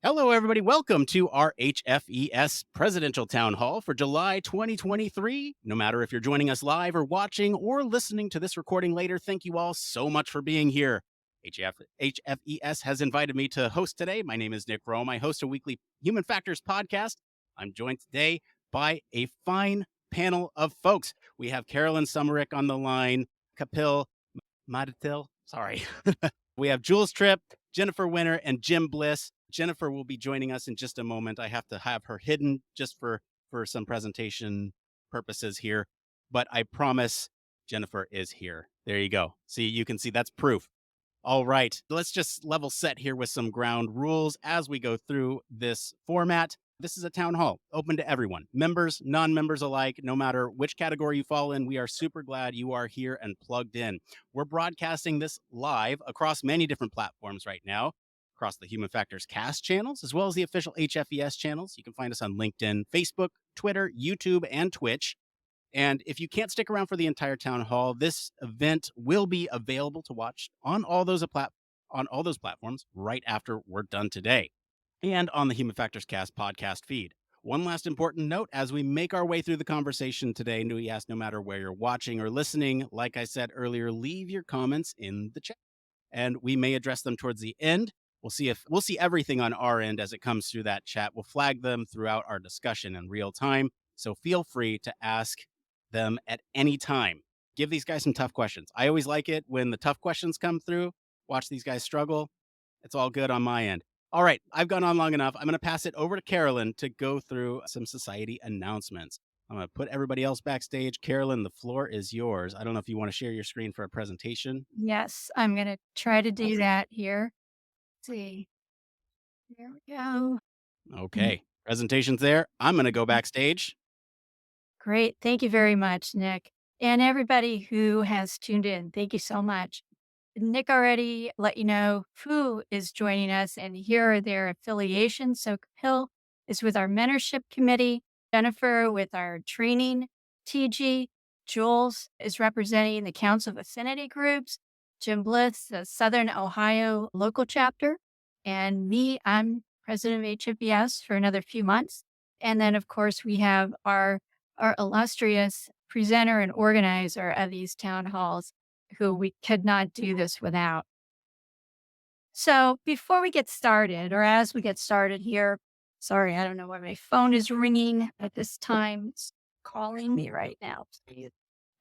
Hello, everybody. Welcome to our HFES Presidential Town Hall for July 2023. No matter if you're joining us live or watching or listening to this recording later, thank you all so much for being here. HFES has invited me to host today. My name is Nick Roome. I host a weekly Human Factors podcast. I'm joined today by a fine panel of folks. We have Carolyn Sommerich on the line, Kapil Madithil. Sorry. We have Jules, Trippe, Jennifer Winter, and Jim Bliss. Jennifer will be joining us in just a moment. I have to have her hidden just for some presentation purposes here, but I promise Jennifer is here. There you go. See, you can see that's proof. All right, let's just level set here with some ground rules as we go through this format. This is a town hall open to everyone, members, non-members alike, no matter which category you fall in. We are super glad you are here and plugged in. We're broadcasting this live across many different platforms right now, across the Human Factors cast channels, as well as the official HFES channels. You can find us on LinkedIn, Facebook, Twitter, YouTube, and Twitch. And if you can't stick around for the entire town hall, this event will be available to watch on all those platforms right after we're done today, and on the Human Factors Cast podcast feed. One last important note as we make our way through the conversation today, we ask no matter where you're watching or listening, like I said earlier, leave your comments in the chat, and we may address them towards the end. We'll see everything on our end as it comes through that chat. We'll flag them throughout our discussion in real time. So feel free to ask them at any time. Give these guys some tough questions. I always like it when the tough questions come through. Watch these guys struggle. It's all good on my end. All right, I've gone on long enough. I'm going to pass it over to Carolyn to go through some society announcements. I'm going to put everybody else backstage. Carolyn, the floor is yours. I don't know if you want to share your screen for a presentation. Yes, I'm going to try to do that here. Let's see. There we go. Okay, presentation's there. I'm going to go backstage. Great. Thank you very much, Nick. And everybody who has tuned in, thank you so much. Nick already let you know who is joining us, and here are their affiliations. So Kapil is with our mentorship committee, Jennifer with our training TG, Jules is representing the Council of Affinity Groups, Jim Bliss, the Southern Ohio local chapter, and me, I'm president of HFES for another few months. And then, of course, we have our illustrious presenter and organizer of these town halls, who we could not do this without. So before we get started, or as we get started here, sorry, I don't know why my phone is ringing at this time. It's calling me right now.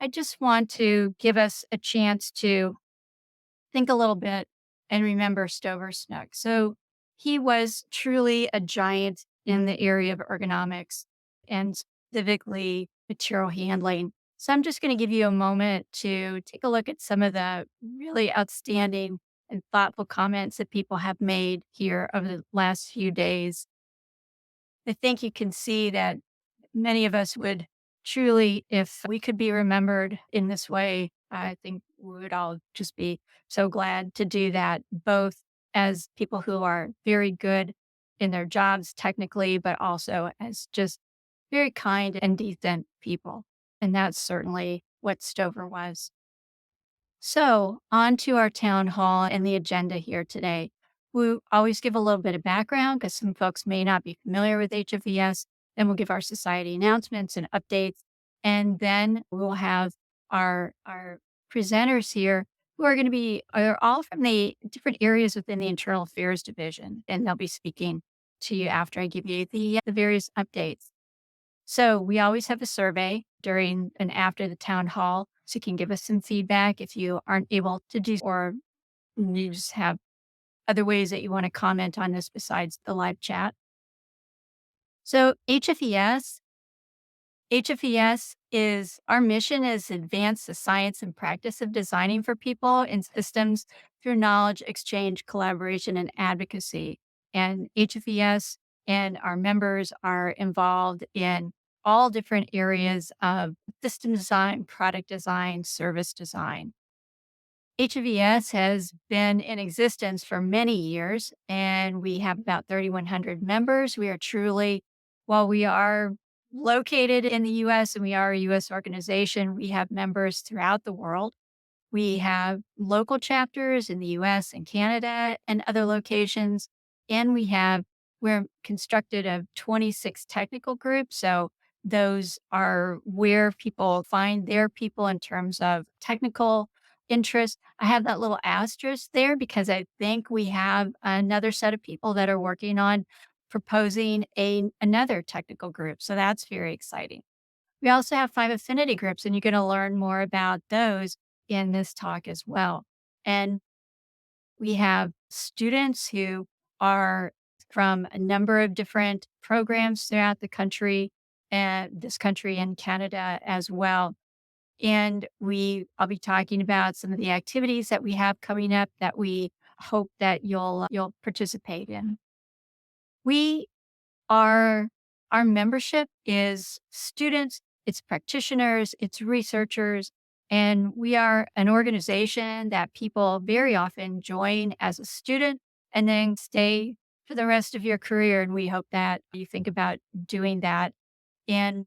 I just want to give us a chance to think a little bit and remember Stover Snook. So he was truly a giant in the area of ergonomics and specifically material handling. So I'm just going to give you a moment to take a look at some of the really outstanding and thoughtful comments that people have made here over the last few days. I think you can see that many of us would truly, if we could be remembered in this way, I think we would all just be so glad to do that, both as people who are very good in their jobs technically, but also as just very kind and decent people. And that's certainly what Stover was. So, on to our town hall and the agenda here today. We always give a little bit of background because some folks may not be familiar with HFES. Then we'll give our society announcements and updates. And then we'll have our presenters here who are going to are all from the different areas within the Internal Affairs Division. And they'll be speaking to you after I give you the various updates. So we always have a survey during and after the town hall. So you can give us some feedback if you aren't able to do, or you just have other ways that you want to comment on this besides the live chat. So HFES is our mission is advance the science and practice of designing for people and systems through knowledge exchange, collaboration, and advocacy. And HFES and our members are involved in all different areas of system design, product design, service design. HFES has been in existence for many years, and we have about 3,100 members. We are truly, while we are located in the U.S. and we are a U.S. organization, we have members throughout the world. We have local chapters in the U.S. and Canada and other locations, and we have we're constructed of 26 technical groups. So those are where people find their people in terms of technical interest. I have that little asterisk there because I think we have another set of people that are working on proposing another technical group. So that's very exciting. We also have 5 affinity groups, and you're going to learn more about those in this talk as well. And we have students who are from a number of different programs throughout the country and this country and Canada as well. And I'll be talking about some of the activities that we have coming up that we hope that you'll participate in. We are Our membership is students, it's practitioners, it's researchers, and we are an organization that people very often join as a student and then stay for the rest of your career. And we hope that you think about doing that. And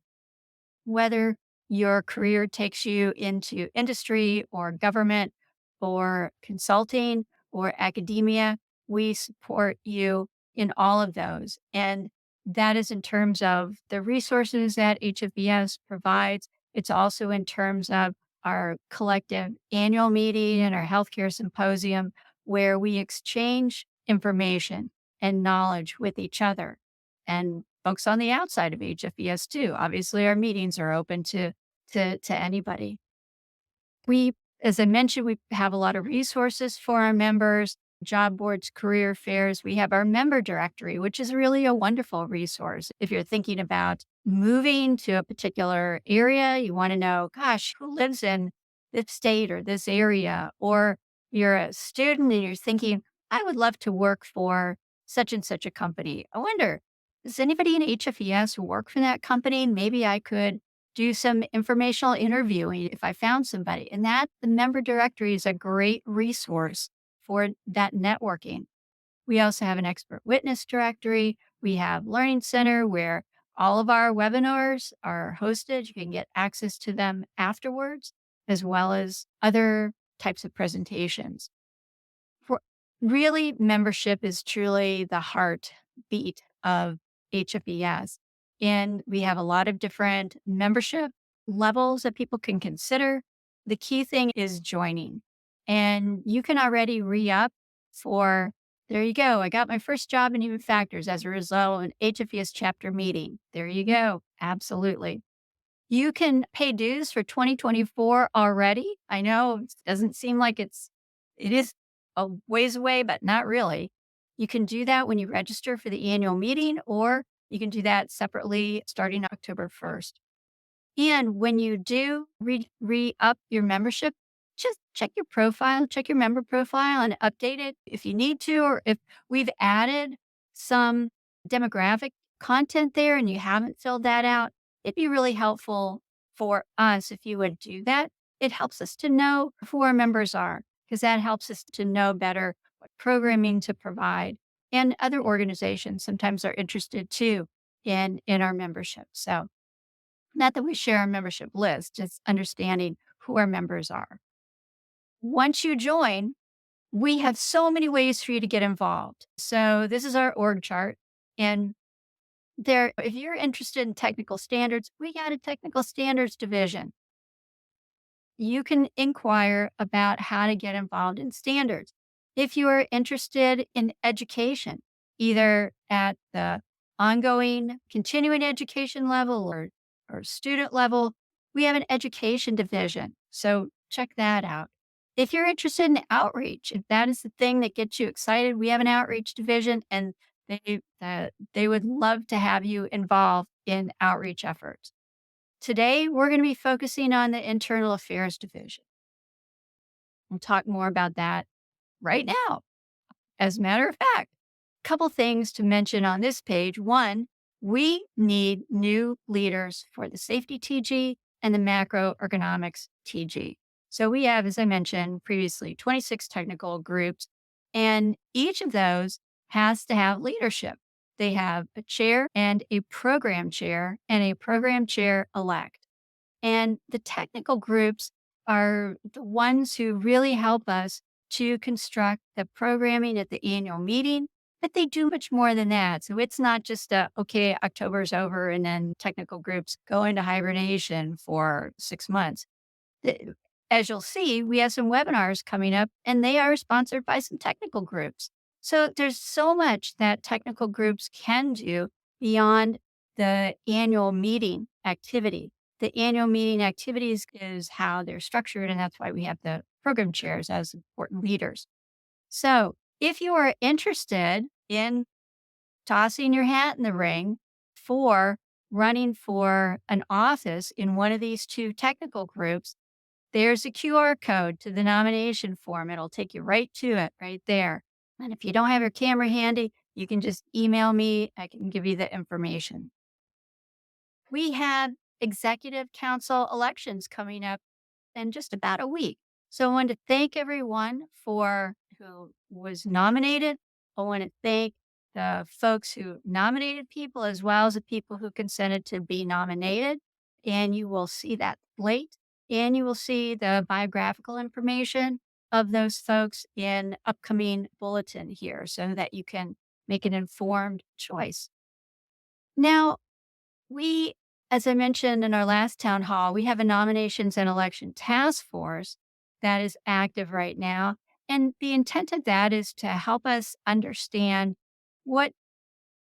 whether your career takes you into industry or government or consulting or academia, we support you in all of those. And that is in terms of the resources that HFES provides. It's also in terms of our collective annual meeting and our healthcare symposium, where we exchange information and knowledge with each other. And folks on the outside of HFES too. Obviously, our meetings are open to anybody. We, as I mentioned, we have a lot of resources for our members, job boards, career fairs. We have our member directory, which is really a wonderful resource. If you're thinking about moving to a particular area, you want to know, gosh, who lives in this state or this area, or you're a student and you're thinking, I would love to work for such and such a company. I wonder, does anybody in HFES work for that company? Maybe I could do some informational interviewing if I found somebody. And the member directory is a great resource for that networking. We also have an expert witness directory. We have Learning Center where all of our webinars are hosted. You can get access to them afterwards, as well as other types of presentations. For really, membership is truly the heartbeat of HFES. And we have a lot of different membership levels that people can consider. The key thing is joining. And you can already re up for, there you go. I got my first job in human factors as a result of an HFES chapter meeting. There you go. Absolutely. You can pay dues for 2024 already. I know it doesn't seem like it is a ways away, but not really. You can do that when you register for the annual meeting, or you can do that separately starting October 1st. And when you do re up your membership, just check your member profile and update it if you need to, or if we've added some demographic content there and you haven't filled that out, it'd be really helpful for us if you would do that. It helps us to know who our members are, because that helps us to know better what programming to provide. And other organizations sometimes are interested too in our membership. So not that we share our membership list, just understanding who our members are. Once you join, we have so many ways for you to get involved. So this is our org chart. And if you're interested in technical standards, we got a technical standards division. You can inquire about how to get involved in standards. If you are interested in education, either at the ongoing continuing education level or student level, we have an education division. So check that out. If you're interested in outreach, if that is the thing that gets you excited, we have an outreach division, and they would love to have you involved in outreach efforts. Today, we're going to be focusing on the Internal Affairs Division. We'll talk more about that right now. As a matter of fact, a couple things to mention on this page. One, we need new leaders for the safety TG and the macroeconomics TG. So we have, as I mentioned previously, 26 technical groups, and each of those has to have leadership. They have a chair and a program chair elect. And the technical groups are the ones who really help us to construct the programming at the annual meeting but they do much more than that. So it's not just okay, October's over and then technical groups go into hibernation for 6 months. The- As you'll see, we have some webinars coming up and they are sponsored by some technical groups. So there's so much that technical groups can do beyond the annual meeting activity. The annual meeting activities is how they're structured, and that's why we have the program chairs as important leaders. So if you are interested in tossing your hat in the ring for running for an office in one of these two technical groups, there's a QR code to the nomination form. It'll take you right to it right there. And if you don't have your camera handy, you can just email me. I can give you the information. We have executive council elections coming up in just about a week. So I want to thank everyone for who was nominated. I want to thank the folks who nominated people as well as the people who consented to be nominated. And you will see that slate and you will see the biographical information of those folks in upcoming bulletin here so that you can make an informed choice. Now, we, as I mentioned in our last town hall, we have a nominations and election task force that is active right now. And the intent of that is to help us understand what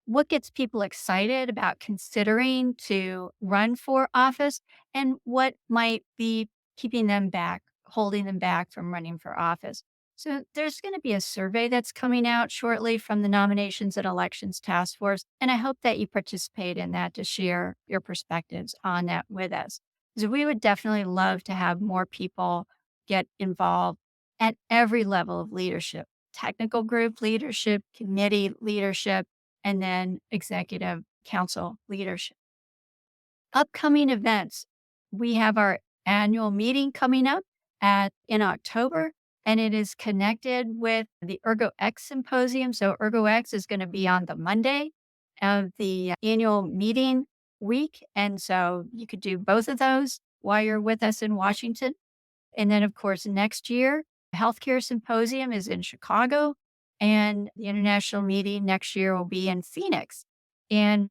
what gets people excited about considering to run for office and what might be keeping them back, holding them back from running for office. So there's going to be a survey that's coming out shortly from the Nominations and Elections Task Force. And I hope that you participate in that to share your perspectives on that with us. Because we would definitely love to have more people get involved at every level of leadership, technical group leadership, committee leadership, and then executive council leadership. Upcoming events. We have our annual meeting coming up in October, and it is connected with the ErgoX symposium. So ErgoX is going to be on the Monday of the annual meeting week. And so you could do both of those while you're with us in Washington. And then, of course, next year, healthcare symposium is in Chicago, and the international meeting next year will be in Phoenix. And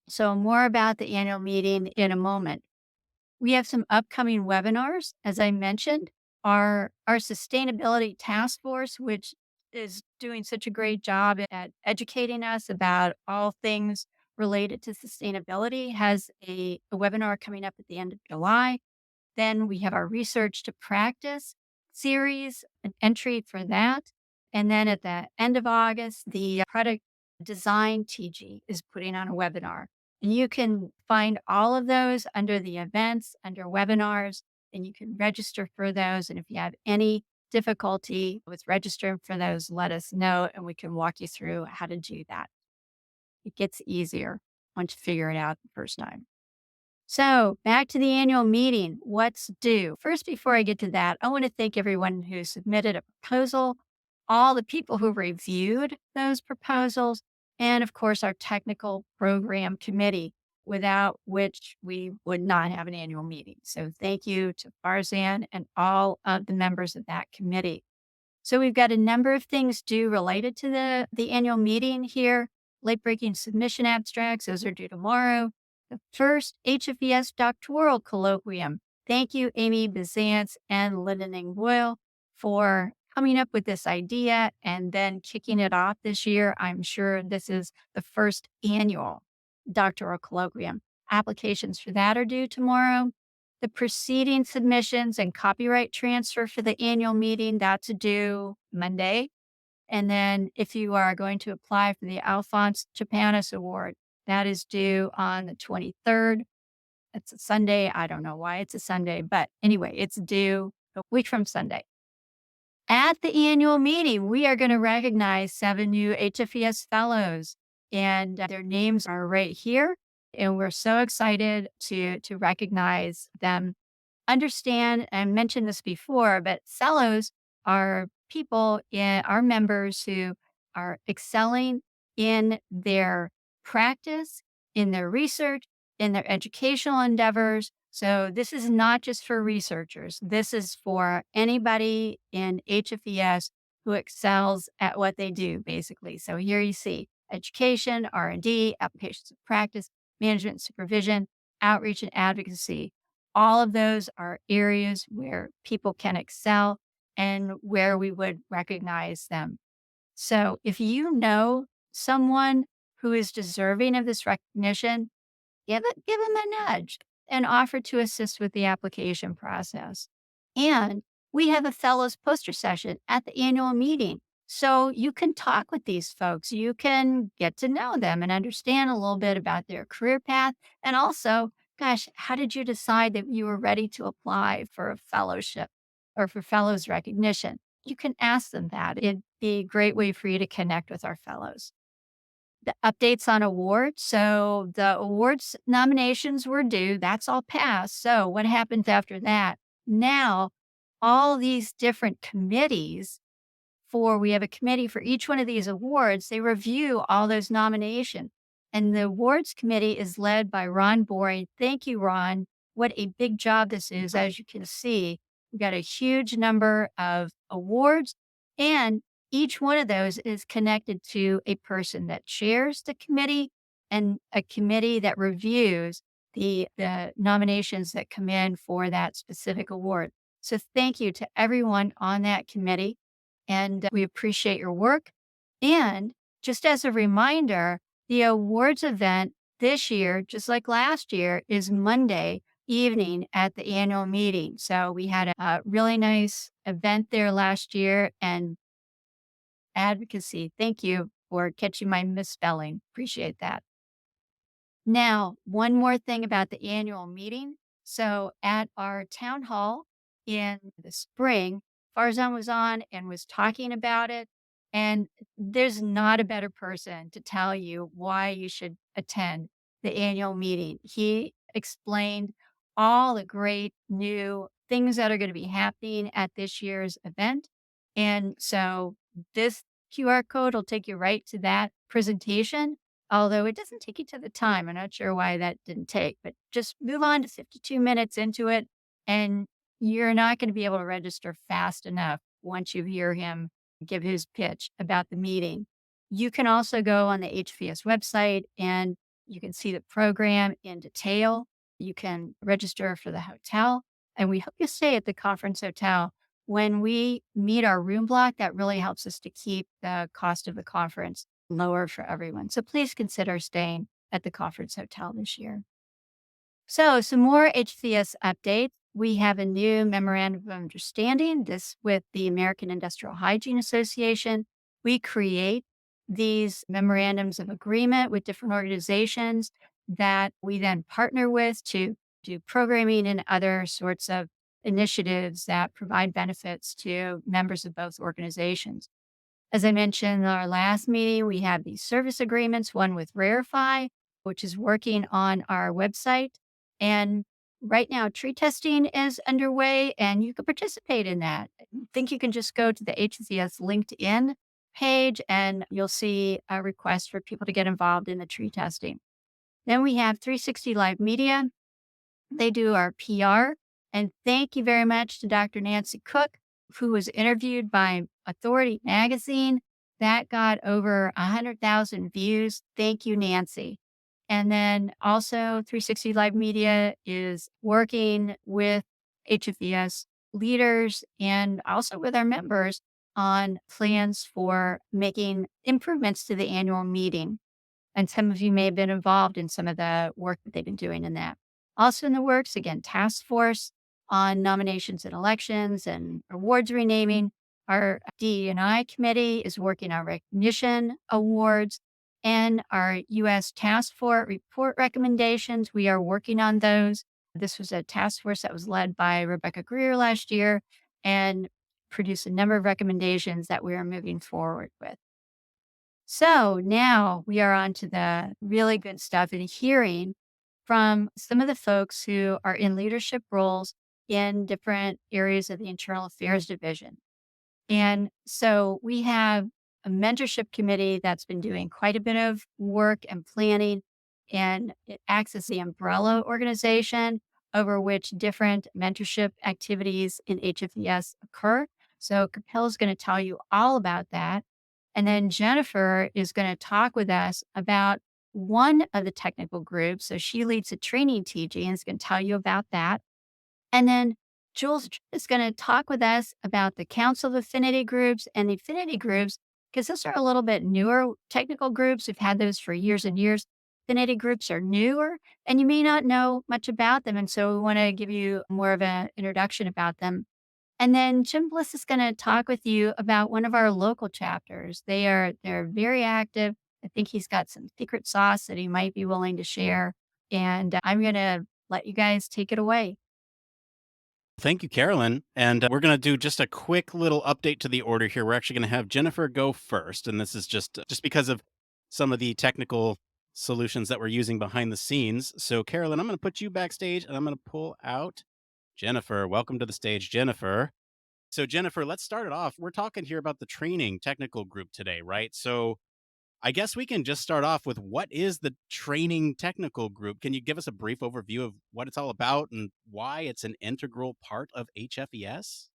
so, more about the annual meeting in a moment. We have some upcoming webinars, as I mentioned. Our sustainability task force, which is doing such a great job at educating us about all things related to sustainability, has a webinar coming up at the end of July. Then we have our research to practice series, an entry for that. And then at the end of August, the product design TG is putting on a webinar. And you can find all of those under the events, under webinars, and you can register for those. And if you have any difficulty with registering for those, let us know and we can walk you through how to do that. It gets easier once you figure it out the first time. So, back to the annual meeting. What's due? First, before I get to that, I want to thank everyone who submitted a proposal, all the people who reviewed those proposals, and of course, our technical program committee, without which we would not have an annual meeting. So, thank you to Farzan and all of the members of that committee. So, we've got a number of things due related to the annual meeting here. Late breaking submission abstracts, those are due tomorrow. The first HFES doctoral colloquium. Thank you, Amy Bizantz and Lyndon Boyle, for coming up with this idea and then kicking it off this year. I'm sure this is the first annual doctoral colloquium. Applications for that are due tomorrow. The preceding submissions and copyright transfer for the annual meeting, that's due Monday. And then if you are going to apply for the Alphonse Chapanis Award, that is due on the 23rd. It's a Sunday. I don't know why it's a Sunday, but anyway, it's due a week from Sunday. At the annual meeting, we are going to recognize 7 new HFES fellows, and their names are right here. And we're so excited to recognize them. Understand, I mentioned this before, but fellows are people, our members who are excelling in their practice, in their research, in their educational endeavors. So this is not just for researchers. This is for anybody in HFES who excels at what they do, basically. So here you see education, R&D, applications of practice, management and supervision, outreach and advocacy. All of those are areas where people can excel and where we would recognize them. So if you know someone who is deserving of this recognition, give them a nudge and offer to assist with the application process. And we have a fellows poster session at the annual meeting. So you can talk with these folks. You can get to know them and understand a little bit about their career path. And also, gosh, how did you decide that you were ready to apply for a fellowship or for fellows recognition? You can ask them that. It'd be a great way for you to connect with our fellows. The updates on awards. So the awards nominations were due. That's all passed. So what happens after that? Now, all these different committees we have a committee for each one of these awards. They review all those nominations. And the awards committee is led by Ron Boring. Thank you, Ron. What a big job this is. As you can see, we've got a huge number of awards, and each one of those is connected to a person that chairs the committee and a committee that reviews the nominations that come in for that specific award. So thank you to everyone on that committee, and we appreciate your work. And just as a reminder, the awards event this year, just like last year, is Monday evening at the annual meeting. So we had a really nice event there last year, and advocacy. Thank you for catching my misspelling. Appreciate that. Now, one more thing about the annual meeting. So at our town hall in the spring, Farzan was on and was talking about it. And there's not a better person to tell you why you should attend the annual meeting. He explained all the great new things that are going to be happening at this year's event. And so this QR code will take you right to that presentation. Although it doesn't take you to the time. I'm not sure why that didn't take, but just move on to 52 minutes into it, and you're not going to be able to register fast enough once you hear him give his pitch about the meeting. You can also go on the HFES website and you can see the program in detail. You can register for the hotel, and we hope you stay at the conference hotel. When we meet our room block, that really helps us to keep the cost of the conference lower for everyone. So please consider staying at the conference hotel this year. So some more HCS updates. We have a new memorandum of understanding, this with the American Industrial Hygiene Association. We create these memorandums of agreement with different organizations that we then partner with to do programming and other sorts of initiatives that provide benefits to members of both organizations. As I mentioned in our last meeting, we have these service agreements, one with Rarefy, which is working on our website. And right now, tree testing is underway, and you can participate in that. I think you can just go to the HCS LinkedIn page, and you'll see a request for people to get involved in the tree testing. Then we have 360 Live Media. They do our PR. And thank you very much to Dr. Nancy Cook, who was interviewed by Authority Magazine. That got over 100,000 views. Thank you, Nancy. And then also 360 Live Media is working with HFES leaders and also with our members on plans for making improvements to the annual meeting. And some of you may have been involved in some of the work that they've been doing in that. Also in the works, again, task force on nominations and elections and awards renaming. Our DE&I committee is working on recognition awards and our U.S. task force report recommendations. We are working on those. This was a task force that was led by Rebecca Greer last year and produced a number of recommendations that we are moving forward with. So now we are on to the really good stuff and hearing from some of the folks who are in leadership roles in different areas of the Internal Affairs Division. And so we have a mentorship committee that's been doing quite a bit of work and planning, and it acts as the umbrella organization over which different mentorship activities in HFES occur. So Kapil is going to tell you all about that. And then Jennifer is going to talk with us about one of the technical groups. So she leads the training TG and is going to tell you about that. And then Jules is going to talk with us about the Council of Affinity Groups and the affinity groups, because those are a little bit newer technical groups. We've had those for years and years. Affinity groups are newer and you may not know much about them. And so we want to give you more of an introduction about them. And then Jim Bliss is going to talk with you about one of our local chapters. They're very active. I think he's got some secret sauce that he might be willing to share. And I'm going to let you guys take it away. Thank you, Carolyn. And we're going to do just a quick little update to the order here. We're actually going to have Jennifer go first, and this is just because of some of the technical solutions that we're using behind the scenes. So, Carolyn, I'm going to put you backstage, and I'm going to pull out Jennifer. Welcome to the stage, Jennifer. So, Jennifer, let's start it off. We're talking here about the training technical group today, right? So, I guess we can just start off with what is the training technical group? Can you give us a brief overview of what it's all about and why it's an integral part of HFES?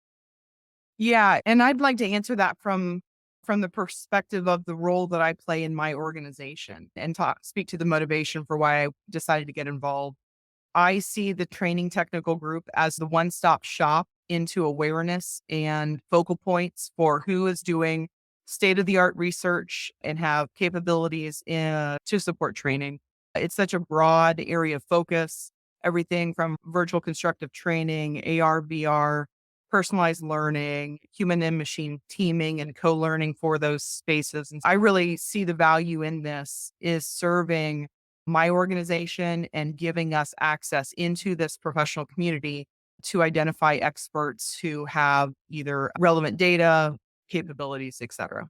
Yeah, and I'd like to answer that from the perspective of the role that I play in my organization and speak to the motivation for why I decided to get involved. I see the training technical group as the one-stop shop into awareness and focal points for who is doing state-of-the-art research and have capabilities to support training. It's such a broad area of focus, everything from virtual constructive training, AR, VR, personalized learning, human and machine teaming and co-learning for those spaces. And I really see the value in this is serving my organization and giving us access into this professional community to identify experts who have either relevant data, capabilities, et cetera.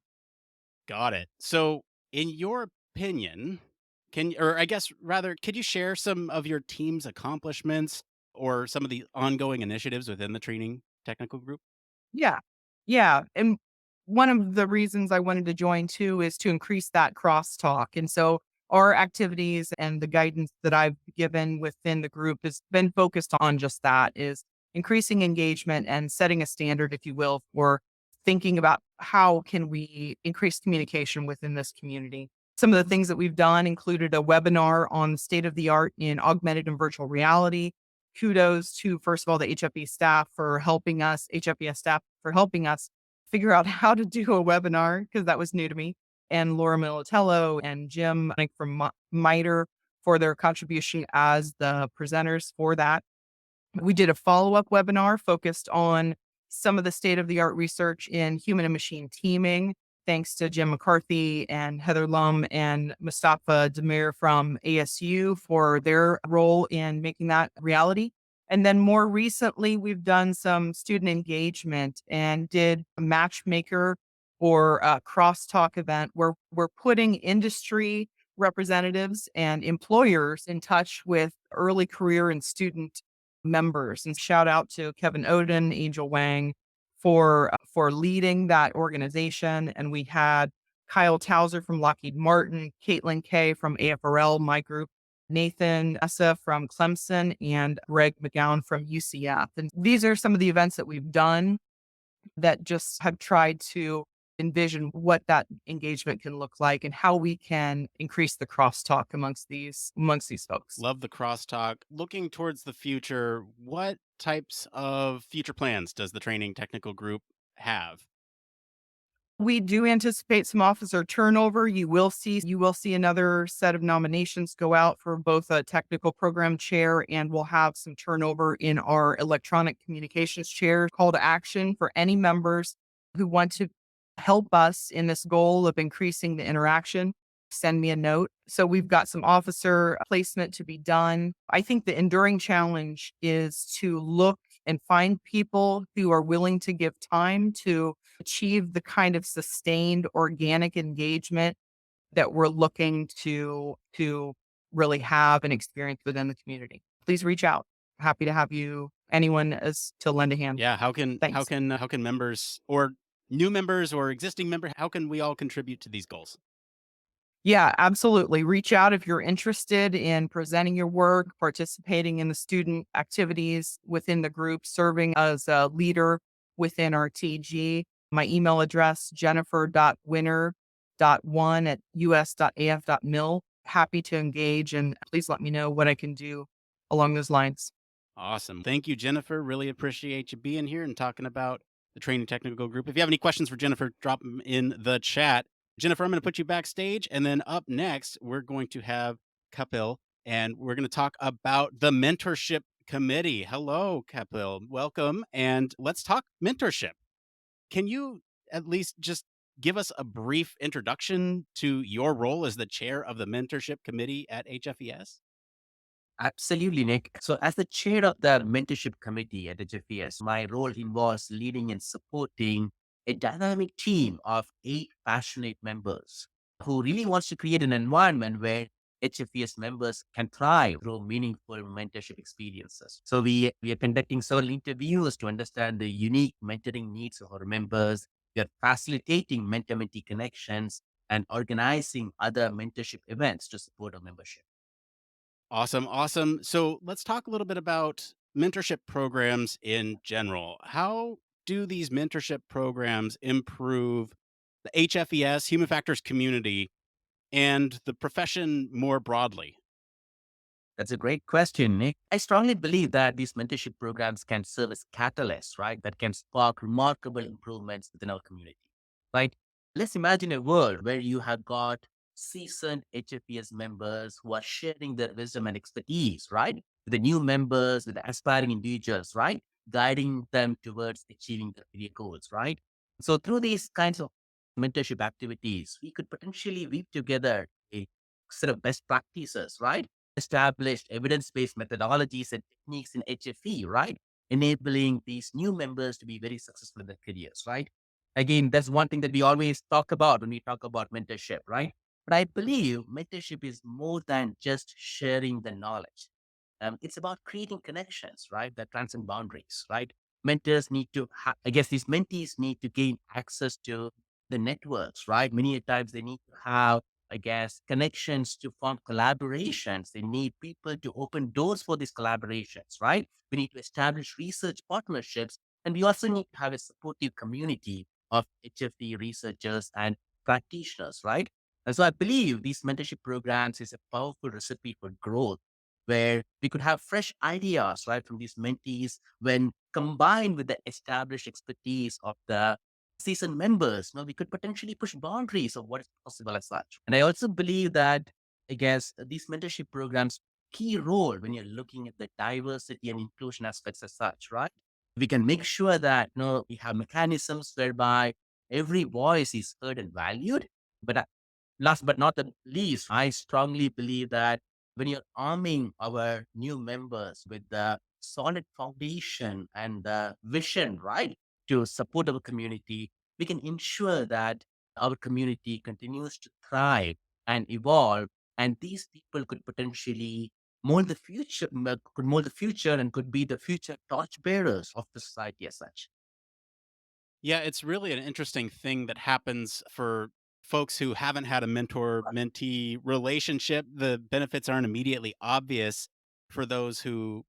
Got it. So, in your opinion, or I guess rather, could you share some of your team's accomplishments or some of the ongoing initiatives within the training technical group? Yeah. Yeah. And one of the reasons I wanted to join too is to increase that crosstalk. And so our activities and the guidance that I've given within the group has been focused on just that is increasing engagement and setting a standard, if you will, for thinking about how can we increase communication within this community. Some of the things that we've done included a webinar on the state of the art in augmented and virtual reality. Kudos to, first of all, the HFES staff for helping us figure out how to do a webinar, because that was new to me. And Laura Militello and Jim from MITRE for their contribution as the presenters for that. We did a follow-up webinar focused on some of the state-of-the-art research in human and machine teaming, thanks to Jim McCarthy and Heather Lum and Mustafa Demir from ASU for their role in making that reality. And then more recently, we've done some student engagement and did a matchmaker or a crosstalk event where we're putting industry representatives and employers in touch with early career and student members. And shout out to Kevin Oden, Angel Wang for leading that organization. And we had Kyle Towser from Lockheed Martin, Caitlin Kay from AFRL, my group, Nathan Essa from Clemson, and Greg McGowan from UCF. And these are some of the events that we've done that just have tried to envision what that engagement can look like and how we can increase the crosstalk amongst these folks. Love the crosstalk. Looking towards the future, what types of future plans does the training technical group have? We do anticipate some officer turnover. You will see another set of nominations go out for both a technical program chair, and we'll have some turnover in our electronic communications chair. Call to action for any members who want to help us in this goal of increasing the interaction. Send me a note. So we've got some officer placement to be done. I think the enduring challenge is to look and find people who are willing to give time to achieve the kind of sustained organic engagement that we're looking to really have and experience within the community. Please reach out. Happy to have you, anyone, as to lend a hand. Yeah, how can members or new members or existing members, how can we all contribute to these goals? Yeah, absolutely. Reach out if you're interested in presenting your work, participating in the student activities within the group, serving as a leader within our TG. My email address, jennifer.winner.1@us.af.mil. Happy to engage, and please let me know what I can do along those lines. Awesome. Thank you, Jennifer. Really appreciate you being here and talking about the training technical group. If you have any questions for Jennifer, drop them in the chat. Jennifer, I'm going to put you backstage. And then up next, we're going to have Kapil, and we're going to talk about the mentorship committee. Hello, Kapil. Welcome. And let's talk mentorship. Can you at least just give us a brief introduction to your role as the chair of the mentorship committee at HFES? Absolutely, Nick. So, as the chair of the mentorship committee at HFES, my role involves leading and supporting a dynamic team of 8 passionate members who really wants to create an environment where HFES members can thrive through meaningful mentorship experiences. So, we are conducting several interviews to understand the unique mentoring needs of our members. We are facilitating mentor-mentee connections and organizing other mentorship events to support our membership. Awesome. Awesome. So let's talk a little bit about mentorship programs in general. How do these mentorship programs improve the HFES human factors community and the profession more broadly? That's a great question, Nick. I strongly believe that these mentorship programs can serve as catalysts, right? That can spark remarkable improvements within our community, right? Let's imagine a world where you have got seasoned HFES members who are sharing their wisdom and expertise, right? With the new members, with the aspiring individuals, right? Guiding them towards achieving their career goals, right? So through these kinds of mentorship activities, we could potentially weave together a set of best practices, right? Established evidence-based methodologies and techniques in HFE, right? Enabling these new members to be very successful in their careers, right? Again, that's one thing that we always talk about when we talk about mentorship, right? But I believe mentorship is more than just sharing the knowledge. It's about creating connections, right? That transcend boundaries, right? Mentors need to, I guess these mentees need to gain access to the networks, right? Many a times they need to have, I guess, connections to form collaborations. They need people to open doors for these collaborations, right? We need to establish research partnerships. And we also need to have a supportive community of HFD researchers and practitioners, right? And so I believe these mentorship programs is a powerful recipe for growth where we could have fresh ideas, right, from these mentees when combined with the established expertise of the seasoned members. We could potentially push boundaries of what is possible as such. And I also believe that, I guess, these mentorship programs key role when you're looking at the diversity and inclusion aspects as such, right? We can make sure that we have mechanisms whereby every voice is heard and valued. But last but not the least, I strongly believe that when you're arming our new members with the solid foundation and the vision, right, to support our community, we can ensure that our community continues to thrive and evolve. And these people could potentially could mold the future and could be the future torchbearers of the society as such. Yeah, it's really an interesting thing that happens for folks who haven't had a mentor mentee relationship. The benefits aren't immediately obvious for those who,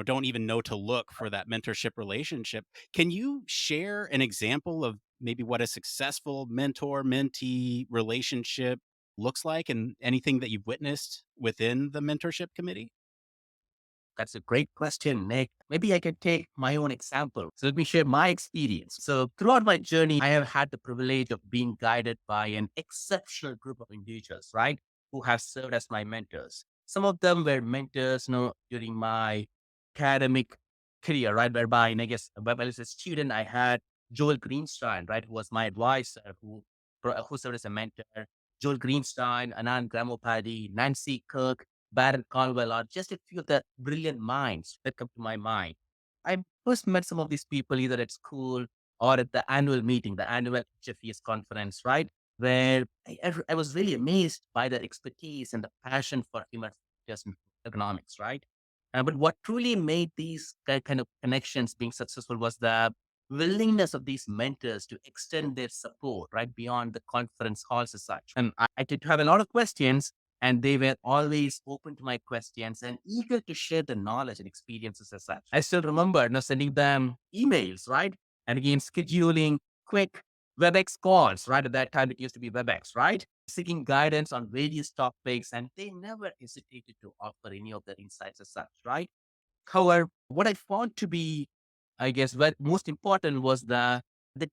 don't even know to look for that mentorship relationship. Can you share an example of maybe what a successful mentor mentee relationship looks like and anything that you've witnessed within the mentorship committee? That's a great question, Nick. Maybe I can take my own example. So let me share my experience. So throughout my journey, I have had the privilege of being guided by an exceptional group of individuals, right? Who have served as my mentors. Some of them were mentors, during my academic career, right? Whereby, and I guess, while as a student, I had Joel Greenstein, right? Who was my advisor, who served as a mentor. Joel Greenstein, Anand Gramopadi, Nancy Kirk, Baron Conwell are just a few of the brilliant minds that come to my mind. I first met some of these people either at school or at the annual meeting, the annual HFES conference, right? Where I was really amazed by their expertise and the passion for human factors and economics, right? But what truly made these kind of connections being successful was the willingness of these mentors to extend their support right beyond the conference halls as such. And I did have a lot of questions, and they were always open to my questions and eager to share the knowledge and experiences as such. I still remember sending them emails, right? and again, scheduling quick WebEx calls, right? At that time, it used to be WebEx, right? Seeking guidance on various topics, and they never hesitated to offer any of their insights as such, right? However, what I found to be, I guess, what most important was the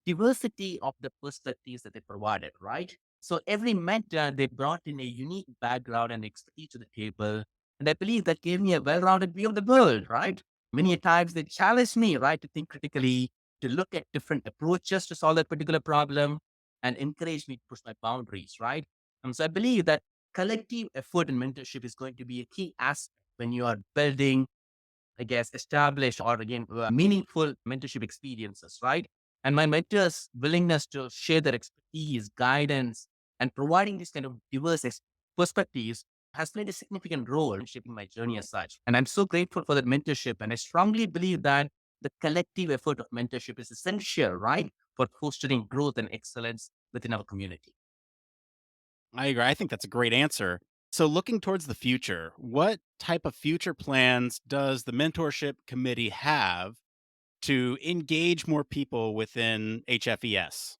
diversity of the perspectives that they provided, right? So every mentor, they brought in a unique background and expertise to the table. And I believe that gave me a well-rounded view of the world, right? Many times they challenged me, right, to think critically, to look at different approaches to solve that particular problem and encourage me to push my boundaries, right? So I believe that collective effort and mentorship is going to be a key aspect when you are building, I guess, established or again, meaningful mentorship experiences, right? And my mentors' willingness to share their expertise, guidance, and providing these kind of diverse perspectives has played a significant role in shaping my journey as such. And I'm so grateful for that mentorship. And I strongly believe that the collective effort of mentorship is essential, right, for fostering growth and excellence within our community. I agree. I think that's a great answer. So, looking towards the future, what type of future plans does the mentorship committee have to engage more people within HFES?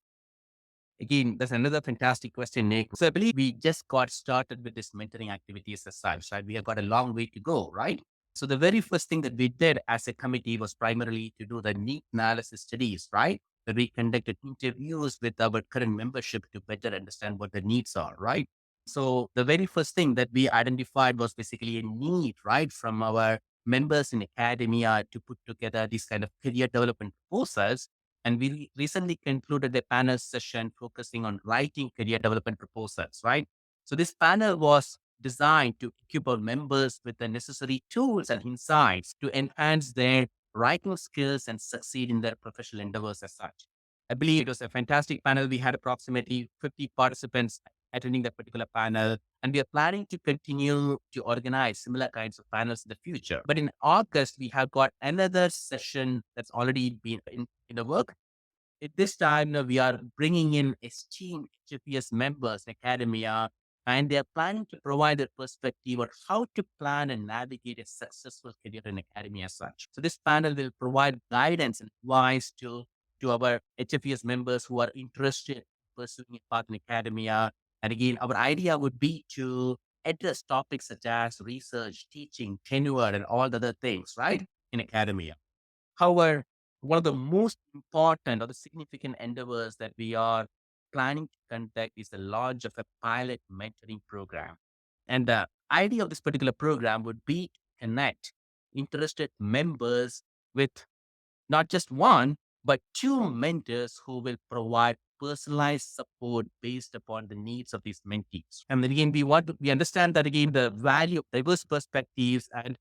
Again, that's another fantastic question, Nick. So I believe we just got started with this mentoring activities as such, right? We have got a long way to go, right? So the very first thing that we did as a committee was primarily to do the need analysis studies, right? Where we conducted interviews with our current membership to better understand what the needs are, right? So the very first thing that we identified was basically a need, right, from our members in academia to put together these kind of career development proposals, and we recently concluded a panel session focusing on writing career development proposals, right? So this panel was designed to equip our members with the necessary tools and insights to enhance their writing skills and succeed in their professional endeavors as such. I believe it was a fantastic panel. We had approximately 50 participants attending that particular panel, and we are planning to continue to organize similar kinds of panels in the future. But in August, we have got another session that's already been in the work. At this time, we are bringing in esteemed HFES members in academia, and they are planning to provide their perspective on how to plan and navigate a successful career in academia as such. So this panel will provide guidance and advice to our HFES members who are interested in pursuing a path in academia. And again, our idea would be to address topics such as research, teaching, tenure, and all the other things, right, in academia. However, one of the most important or the significant endeavors that we are planning to conduct is the launch of a pilot mentoring program. And the idea of this particular program would be to connect interested members with not just one, but two mentors who will provide personalized support based upon the needs of these mentees. And again, we understand that again, the value of diverse perspectives, and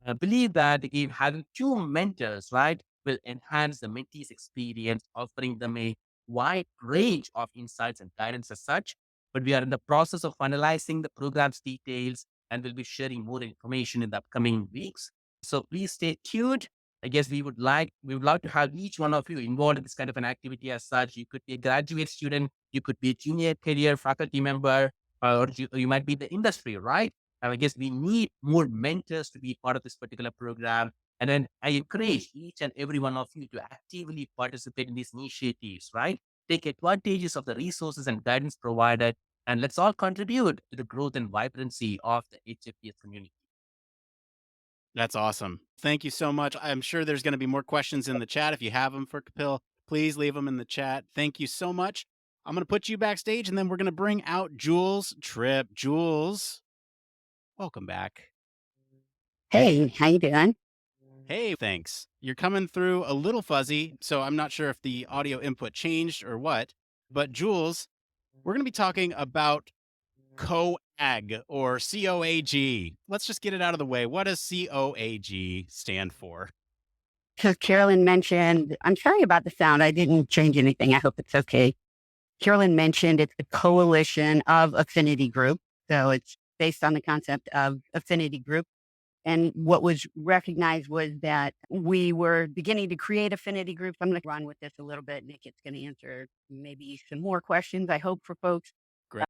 I believe that again, having two mentors, right, will enhance the mentee's experience, offering them a wide range of insights and guidance as such. But we are in the process of finalizing the program's details and will be sharing more information in the upcoming weeks. So please stay tuned. I guess we would love to have each one of you involved in this kind of an activity as such. You could be a graduate student, you could be a junior career faculty member, or you might be the industry, right? And I guess we need more mentors to be part of this particular program. And then I encourage each and every one of you to actively participate in these initiatives, right? Take advantages of the resources and guidance provided, and let's all contribute to the growth and vibrancy of the HFPS community. That's awesome. Thank you so much. I'm sure there's going to be more questions in the chat. If you have them for Kapil, please leave them in the chat. Thank you so much. I'm going to put you backstage and then we're going to bring out Jules Trippe. Jules, welcome back. Hey, how you doing? Hey, thanks. You're coming through a little fuzzy, so I'm not sure if the audio input changed or what. But Jules, we're going to be talking about COAG or COAG. Let's just get it out of the way. What does COAG stand for? So Carolyn mentioned, I'm sorry about the sound. I didn't change anything. I hope it's okay. Carolyn mentioned it's a coalition of affinity group. So it's based on the concept of affinity group. And what was recognized was that we were beginning to create affinity groups. I'm going to run with this a little bit. Nick, it's going to answer maybe some more questions, I hope, for folks. Great.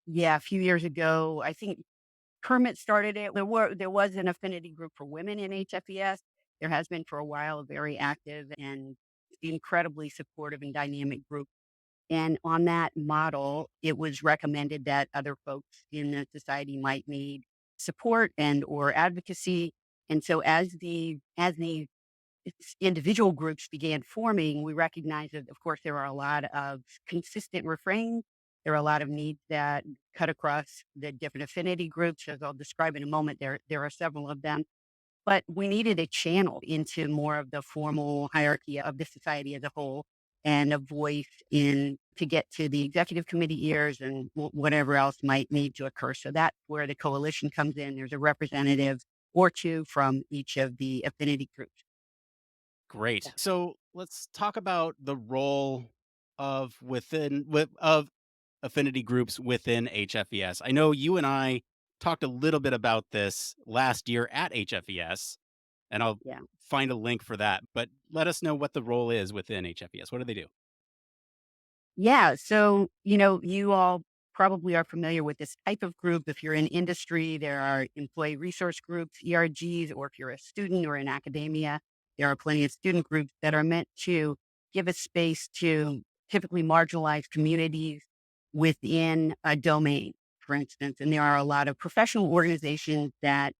Yeah, a few years ago, I think Kermit started it. There was an affinity group for women in HFES. There has been for a while, very active and incredibly supportive and dynamic group. And on that model, it was recommended that other folks in the society might need support and or advocacy. And so as the individual groups began forming, we recognized that, of course, there are a lot of consistent refrains. There are a lot of needs that cut across the different affinity groups, as I'll describe in a moment. There are several of them, but we needed a channel into more of the formal hierarchy of the society as a whole, and a voice in to get to the executive committee ears and whatever else might need to occur. So that's where the coalition comes in. There's a representative or two from each of the affinity groups. Great. So let's talk about the role of affinity groups within HFES. I know you and I talked a little bit about this last year at HFES, and I'll Yeah. find a link for that. But let us know what the role is within HFES. What do they do? Yeah. So, you all probably are familiar with this type of group. If you're in industry, there are employee resource groups, ERGs, or if you're a student or in academia, there are plenty of student groups that are meant to give a space to typically marginalized communities within a domain, for instance. And there are a lot of professional organizations that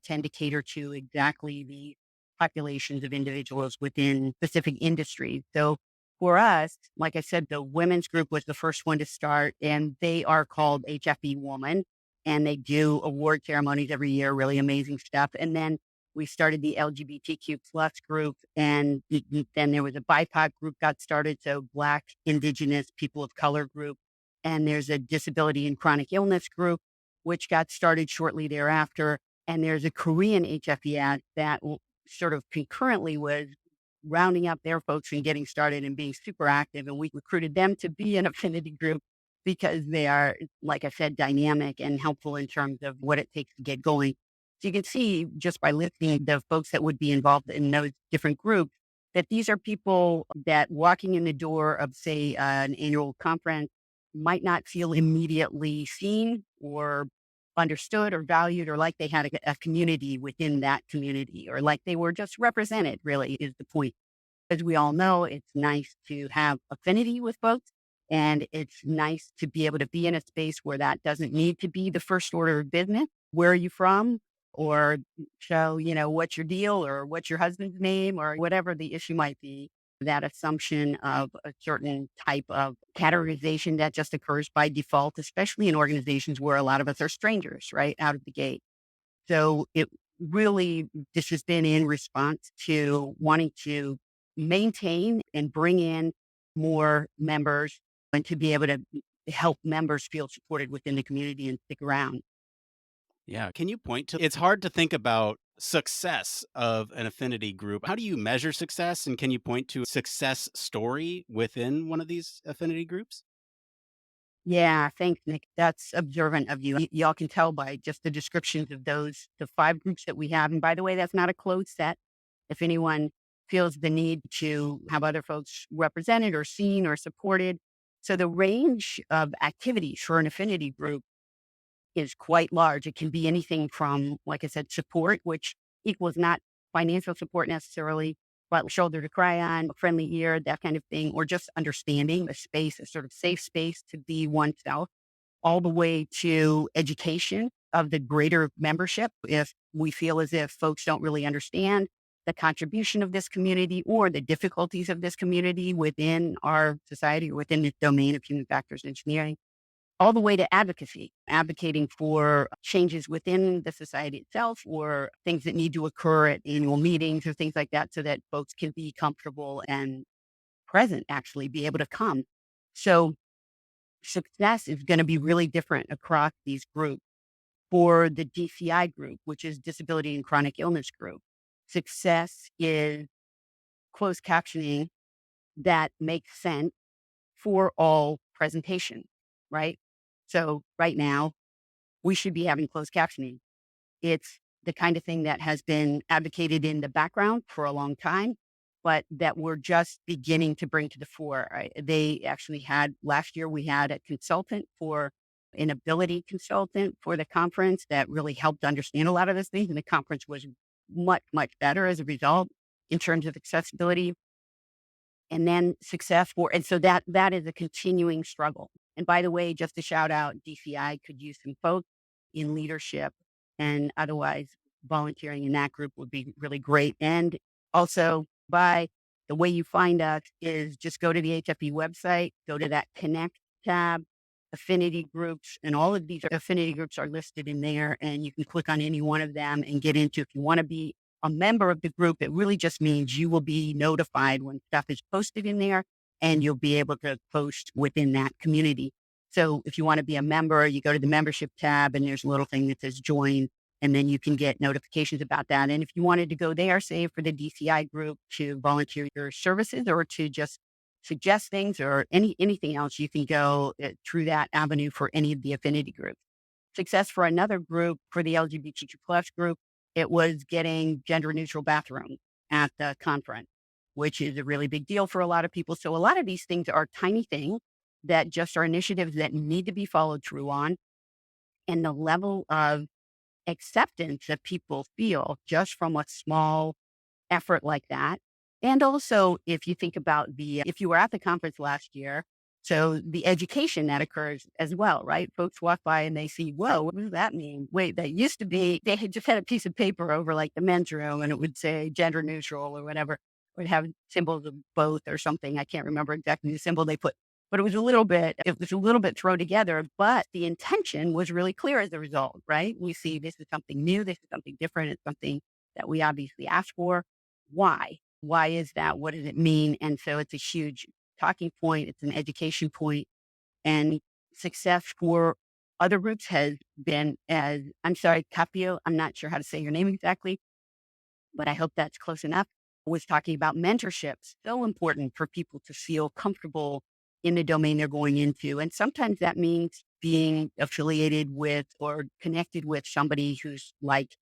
tend to cater to exactly the populations of individuals within specific industries. So for us, like I said, the women's group was the first one to start, and they are called HFE Woman, and they do award ceremonies every year, really amazing stuff. And then we started the LGBTQ plus group, and then there was a BIPOC group got started, so Black, Indigenous, People of Color group, and there's a Disability and Chronic Illness group, which got started shortly thereafter, and there's a Korean HFES that sort of concurrently was rounding up their folks and getting started and being super active. And we recruited them to be an affinity group because they are, like I said, dynamic and helpful in terms of what it takes to get going. So you can see just by listening the folks that would be involved in those different groups that these are people that walking in the door of, say, an annual conference might not feel immediately seen or understood or valued, or like they had a community within that community, or like they were just represented, really is the point. As we all know, it's nice to have affinity with folks, and it's nice to be able to be in a space where that doesn't need to be the first order of business. Where are you from? Or show, what's your deal, or what's your husband's name, or whatever the issue might be. That assumption of a certain type of categorization that just occurs by default, especially in organizations where a lot of us are strangers, right out of the gate. So this has been in response to wanting to maintain and bring in more members and to be able to help members feel supported within the community and stick around. Yeah. Can you point to it's hard to think about success of an affinity group. How do you measure success? And can you point to a success story within one of these affinity groups? Yeah, thanks, Nick. That's observant of you. Y'all can tell by just the descriptions of the 5 groups that we have. And by the way, that's not a closed set. If anyone feels the need to have other folks represented or seen or supported. So the range of activities for an affinity group is quite large. It can be anything from, like I said, support, which equals not financial support necessarily, but shoulder to cry on, a friendly ear, that kind of thing, or just understanding a space, a sort of safe space to be oneself, all the way to education of the greater membership. If we feel as if folks don't really understand the contribution of this community or the difficulties of this community within our society or within the domain of human factors engineering, all the way to advocacy, advocating for changes within the society itself or things that need to occur at annual meetings or things like that so that folks can be comfortable and present, actually be able to come. So success is going to be really different across these groups. For the DCI group, which is Disability and Chronic Illness group, success is closed captioning that makes sense for all presentation, right? So right now, we should be having closed captioning. It's the kind of thing that has been advocated in the background for a long time, but that we're just beginning to bring to the fore. They actually had, last year, we had an ability consultant for the conference that really helped understand a lot of those things. And the conference was much, much better as a result in terms of accessibility. and then success for, and so that is a continuing struggle. And by the way, just a shout out, DCI could use some folks in leadership, and otherwise volunteering in that group would be really great. And also, by the way you find us is just go to the HFE website, go to that Connect tab, affinity groups, and all of these affinity groups are listed in there. And you can click on any one of them and get into, if you want to be a member of the group, it really just means you will be notified when stuff is posted in there, and you'll be able to post within that community. So if you want to be a member, you go to the membership tab and there's a little thing that says join, and then you can get notifications about that. And if you wanted to go there, say for the DCI group to volunteer your services or to just suggest things or anything else, you can go through that avenue for any of the affinity groups. Success for another group, for the LGBTQ plus group, it was getting gender neutral bathrooms at the conference, which is a really big deal for a lot of people. So a lot of these things are tiny things that just are initiatives that need to be followed through on. And the level of acceptance that people feel just from a small effort like that. And also, if you think about if you were at the conference last year, so the education that occurs as well, right? Folks walk by and they see, whoa, what does that mean? Wait, that used to be, they had just had a piece of paper over like the men's room and it would say gender neutral or whatever, or have symbols of both or something. I can't remember exactly the symbol they put, but it was a little bit thrown together, but the intention was really clear as a result, right? We see this is something new. This is something different. It's something that we obviously asked for. Why? Why is that? What does it mean? And so it's a huge talking point. It's an education point, and success for other groups has been I'm sorry, Kapil, I'm not sure how to say your name exactly, but I hope that's close enough. Was talking about mentorship. So important for people to feel comfortable in the domain they're going into. And sometimes that means being affiliated with or connected with somebody who's like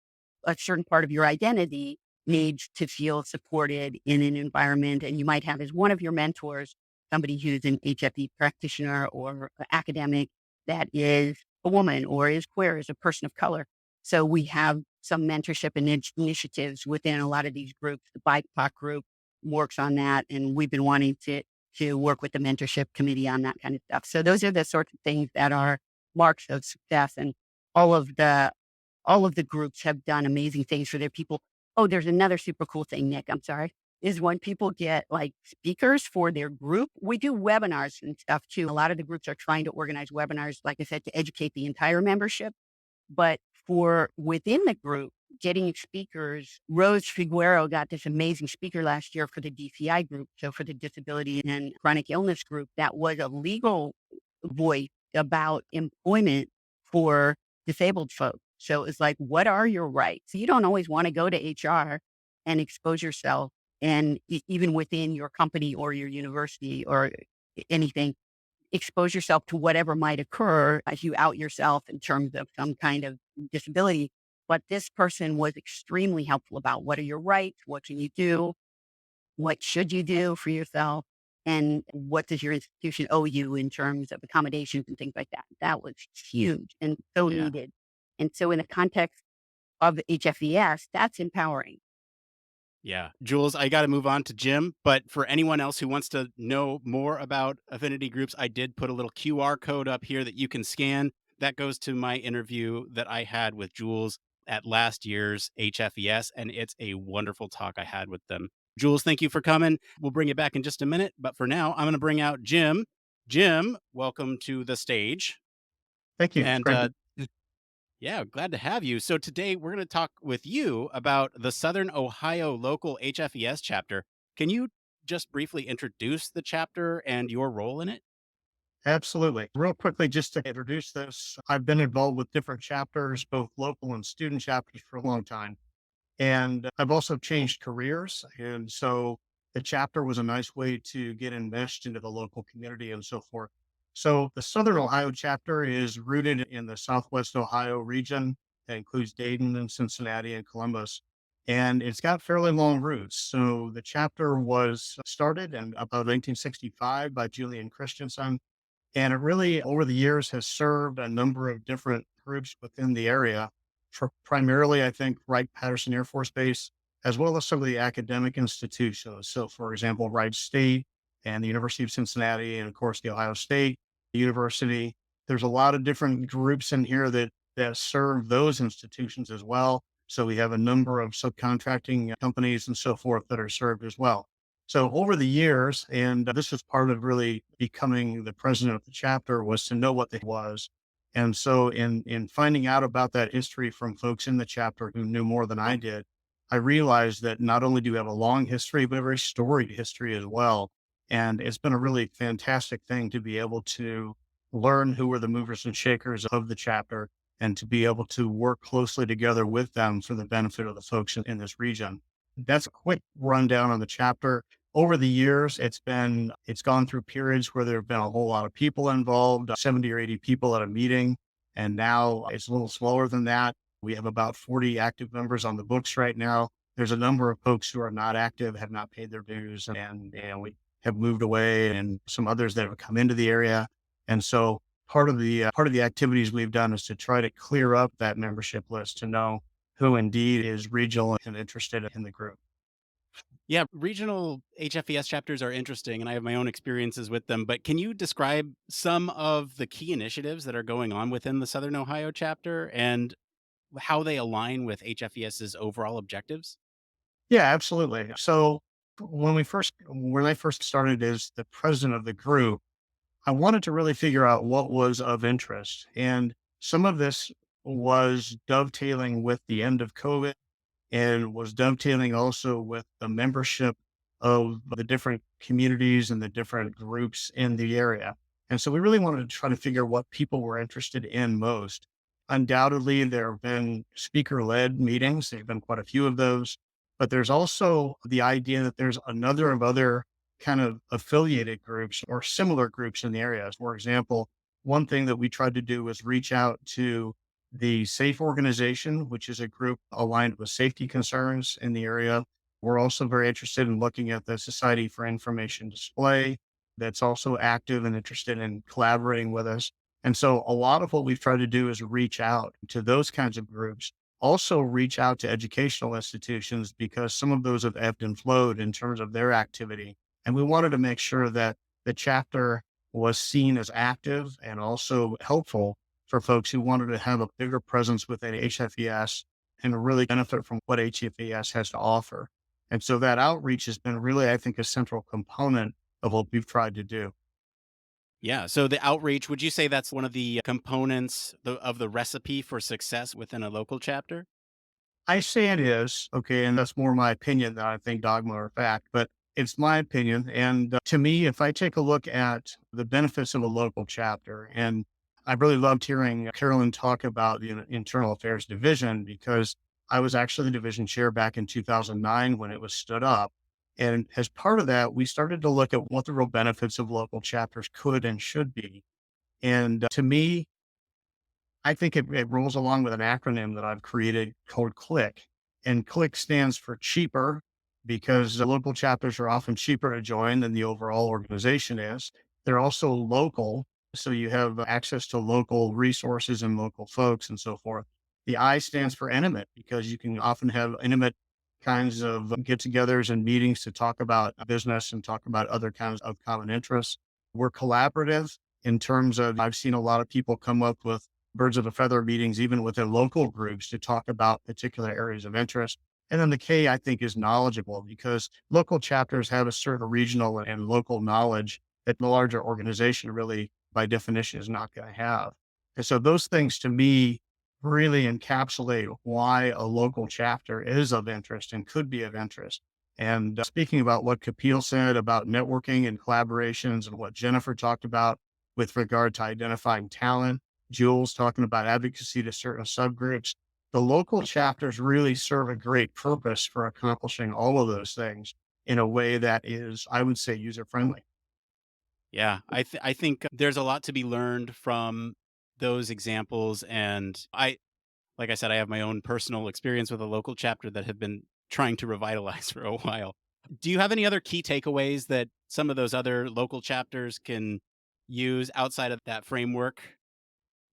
a certain part of your identity needs to feel supported in an environment. And you might have as one of your mentors, somebody who's an HFE practitioner or academic that is a woman or is queer, is a person of color. So we have some mentorship and initiatives within a lot of these groups. The BIPOC group works on that. And we've been wanting to work with the mentorship committee on that kind of stuff. So those are the sorts of things that are marks of success. And all of the groups have done amazing things for their people. Oh, there's another super cool thing, Nick, I'm sorry, is when people get like speakers for their group. We do webinars and stuff too. A lot of the groups are trying to organize webinars, like I said, to educate the entire membership. But for within the group, getting speakers, Rose Figuero got this amazing speaker last year for the DCI group. So for the disability and chronic illness group, that was a legal voice about employment for disabled folks. So it's like, what are your rights? You don't always want to go to HR and expose yourself, and even within your company or your university or anything, expose yourself to whatever might occur as you out yourself in terms of some kind of disability. But this person was extremely helpful about what are your rights? What can you do? What should you do for yourself? And what does your institution owe you in terms of accommodations and things like that? That was huge and so Yeah. needed. And so in the context of HFES, that's empowering. Yeah. Jules, I got to move on to Jim, but for anyone else who wants to know more about affinity groups, I did put a little QR code up here that you can scan. That goes to my interview that I had with Jules at last year's HFES, and it's a wonderful talk I had with them. Jules, thank you for coming. We'll bring you back in just a minute, but for now, I'm going to bring out Jim. Jim, welcome to the stage. Thank you. It's And great. yeah, glad to have you. So today we're going to talk with you about the Southern Ohio local HFES chapter. Can you just briefly introduce the chapter and your role in it? Absolutely. Real quickly, just to introduce this, I've been involved with different chapters, both local and student chapters for a long time. And I've also changed careers. And so the chapter was a nice way to get enmeshed into the local community and so forth. So the Southern Ohio chapter is rooted in the Southwest Ohio region. That includes Dayton and Cincinnati and Columbus. And it's got fairly long roots. So the chapter was started in about 1965 by Julian Christensen. And it really, over the years, has served a number of different groups within the area, for primarily, I think, Wright-Patterson Air Force Base, as well as some of the academic institutions. So, for example, Wright State, and the University of Cincinnati, and of course the Ohio State University. There's a lot of different groups in here that serve those institutions as well. So we have a number of subcontracting companies and so forth that are served as well. So over the years, and this is part of really becoming the president of the chapter, was to know what it was. And so in finding out about that history from folks in the chapter who knew more than I did, I realized that not only do we have a long history, but a very storied history as well. And it's been a really fantastic thing to be able to learn who were the movers and shakers of the chapter and to be able to work closely together with them for the benefit of the folks in this region. That's a quick rundown on the chapter. Over the years, it's gone through periods where there have been a whole lot of people involved, 70 or 80 people at a meeting. And now it's a little slower than that. We have about 40 active members on the books right now. There's a number of folks who are not active, have not paid their dues, and we have moved away, and some others that have come into the area. And so part of the activities we've done is to try to clear up that membership list to know who indeed is regional and interested in the group. Yeah, regional HFES chapters are interesting, and I have my own experiences with them. But can you describe some of the key initiatives that are going on within the Southern Ohio chapter and how they align with HFES's overall objectives? Yeah, absolutely. So when I first started as the president of the group, I wanted to really figure out what was of interest. And some of this was dovetailing with the end of COVID and was dovetailing also with the membership of the different communities and the different groups in the area. And so we really wanted to try to figure what people were interested in most. Undoubtedly, there have been speaker led meetings, there have been quite a few of those, but there's also the idea that there's another of other kind of affiliated groups or similar groups in the area. For example, one thing that we tried to do was reach out to the SAFE organization, which is a group aligned with safety concerns in the area. We're also very interested in looking at the Society for Information Display, that's also active and interested in collaborating with us. And so a lot of what we've tried to do is reach out to those kinds of groups, also reach out to educational institutions because some of those have ebbed and flowed in terms of their activity. And we wanted to make sure that the chapter was seen as active and also helpful for folks who wanted to have a bigger presence within HFES and really benefit from what HFES has to offer. And so that outreach has been really, I think, a central component of what we've tried to do. Yeah. So the outreach, would you say that's one of the components of the recipe for success within a local chapter? I say it is, okay, and that's more my opinion than I think dogma or fact, but it's my opinion. And to me, if I take a look at the benefits of a local chapter, and I really loved hearing Carolyn talk about the internal affairs division because I was actually the division chair back in 2009 when it was stood up. And as part of that, we started to look at what the real benefits of local chapters could and should be. And to me, I think it rolls along with an acronym that I've created called CLICK. And CLICK stands for cheaper because the local chapters are often cheaper to join than the overall organization is. They're also local. So you have access to local resources and local folks and so forth. The I stands for intimate because you can often have intimate kinds of get togethers and meetings to talk about business and talk about other kinds of common interests. We're collaborative in terms of, I've seen a lot of people come up with birds of a feather meetings, even within local groups to talk about particular areas of interest. And then the K, I think, is knowledgeable because local chapters have a certain regional and local knowledge that the larger organization really, by definition, is not going to have. And so those things to me really encapsulate why a local chapter is of interest and could be of interest. And speaking about what Kapil said about networking and collaborations and what Jennifer talked about with regard to identifying talent, Jules talking about advocacy to certain subgroups, the local chapters really serve a great purpose for accomplishing all of those things in a way that is, I would say, user friendly. Yeah, I think there's a lot to be learned from those examples, and like I said, I have my own personal experience with a local chapter that have been trying to revitalize for a while. Do you have any other key takeaways that some of those other local chapters can use outside of that framework?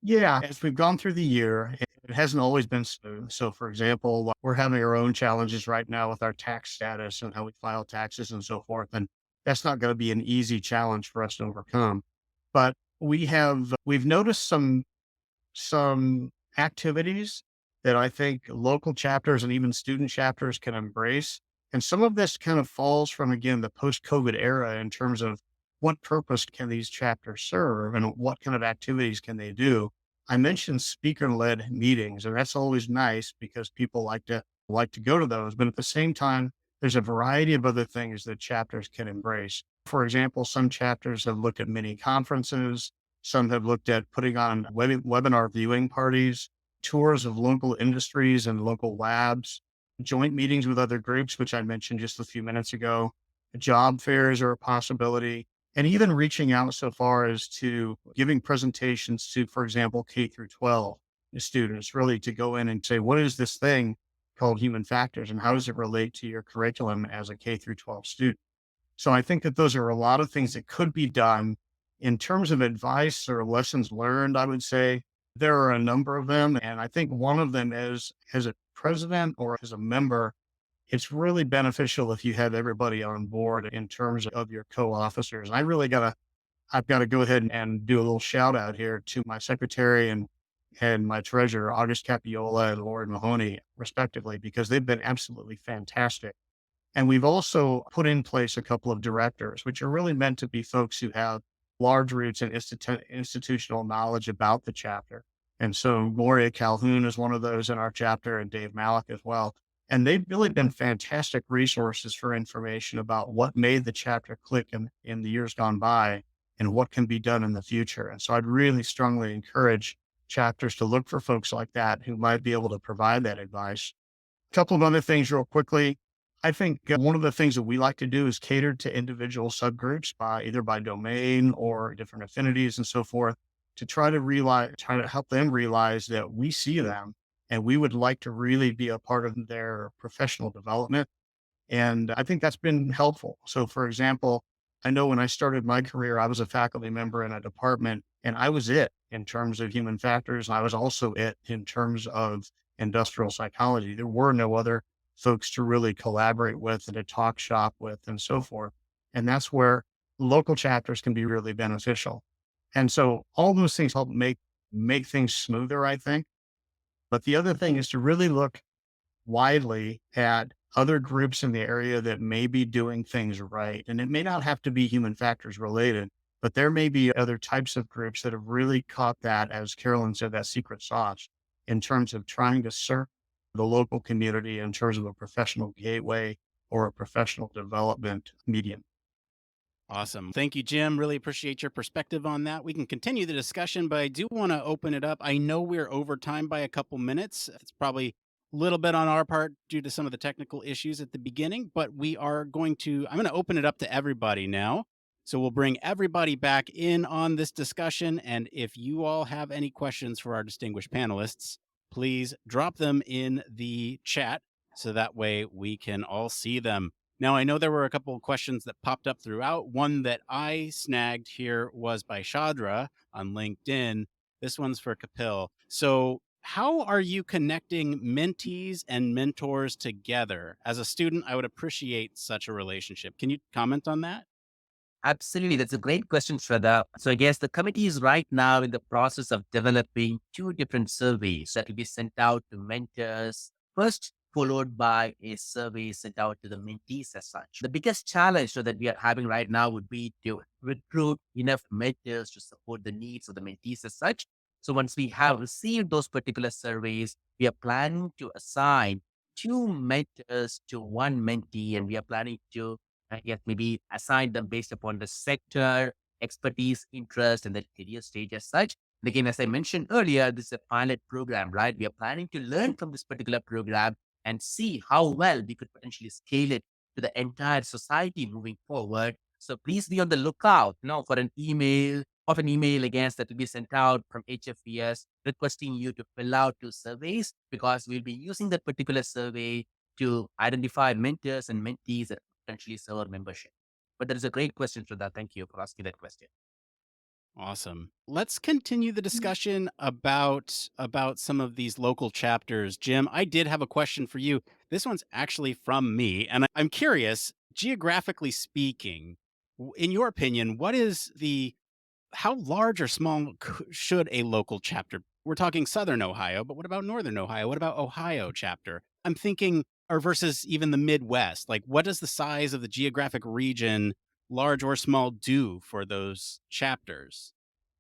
Yeah, as we've gone through the year, it hasn't always been smooth. So, for example, we're having our own challenges right now with our tax status and how we file taxes and so forth. And that's not going to be an easy challenge for us to overcome. But we've noticed some activities that I think local chapters and even student chapters can embrace. And some of this kind of falls from, again, the post-COVID era in terms of what purpose can these chapters serve and what kind of activities can they do. I mentioned speaker-led meetings, and that's always nice because people like to go to those. But at the same time, there's a variety of other things that chapters can embrace. For example, some chapters have looked at mini conferences. Some have looked at putting on webinar viewing parties, tours of local industries and local labs, joint meetings with other groups, which I mentioned just a few minutes ago. Job fairs are a possibility, and even reaching out so far as to giving presentations to, for example, K through 12 students, really to go in and say, what is this thing called human factors and how does it relate to your curriculum as a K through 12 student? So I think that those are a lot of things that could be done in terms of advice or lessons learned. I would say there are a number of them. And I think one of them is as a president or as a member, it's really beneficial if you have everybody on board in terms of your co-officers. And I've got to go ahead and do a little shout out here to my secretary and my treasurer, August Capiola and Lauren Mahoney, respectively, because they've been absolutely fantastic. And we've also put in place a couple of directors, which are really meant to be folks who have large roots and institutional knowledge about the chapter. And so Gloria Calhoun is one of those in our chapter and Dave Malik as well. And they've really been fantastic resources for information about what made the chapter click in the years gone by and what can be done in the future. And so I'd really strongly encourage chapters to look for folks like that who might be able to provide that advice. A couple of other things real quickly. I think one of the things that we like to do is cater to individual subgroups either by domain or different affinities and so forth to try to help them realize that we see them and we would like to really be a part of their professional development. And I think that's been helpful. So for example, I know when I started my career, I was a faculty member in a department and I was it in terms of human factors. And I was also it in terms of industrial psychology. There were no other folks to really collaborate with and to talk shop with and so forth. And that's where local chapters can be really beneficial. And so all those things help make things smoother, I think. But the other thing is to really look widely at other groups in the area that may be doing things right. And it may not have to be human factors related, but there may be other types of groups that have really caught that, as Carolyn said, that secret sauce in terms of trying to serve the local community in terms of a professional gateway or a professional development medium. Awesome. Thank you, Jim. Really appreciate your perspective on that. We can continue the discussion, but I do want to open it up. I know we're over time by a couple minutes. It's probably a little bit on our part due to some of the technical issues at the beginning, but I'm going to open it up to everybody now. So we'll bring everybody back in on this discussion. And if you all have any questions for our distinguished panelists, please drop them in the chat so that way we can all see them. Now, I know there were a couple of questions that popped up throughout. One that I snagged here was by Shadra on LinkedIn. This one's for Kapil. So how are you connecting mentees and mentors together? As a student, I would appreciate such a relationship. Can you comment on that? Absolutely. That's a great question, Shraddha. So I guess the committee is right now in the process of developing two different surveys that will be sent out to mentors. First, followed by a survey sent out to the mentees as such. The biggest challenge that we are having right now would be to recruit enough mentors to support the needs of the mentees as such. So once we have received those particular surveys, we are planning to assign two mentors to one mentee, and we are planning to maybe assign them based upon the sector, expertise, interest, and the career stage as such. And again, as I mentioned earlier, this is a pilot program, right? We are planning to learn from this particular program and see how well we could potentially scale it to the entire society moving forward. So please be on the lookout, for an email again that will be sent out from HFES requesting you to fill out two surveys, because we'll be using that particular survey to identify mentors and mentees that potentially serve our membership. But that is a great question, Shraddha. Thank you for asking that question. Awesome. Let's continue the discussion about some of these local chapters. Jim, I did have a question for you. This one's actually from me, and I'm curious, geographically speaking, In your opinion, how large or small should a local chapter? We're talking Southern Ohio, but what about Northern Ohio? What about Ohio chapter? I'm thinking, or versus even the Midwest, like what does the size of the geographic region, large or small, do for those chapters?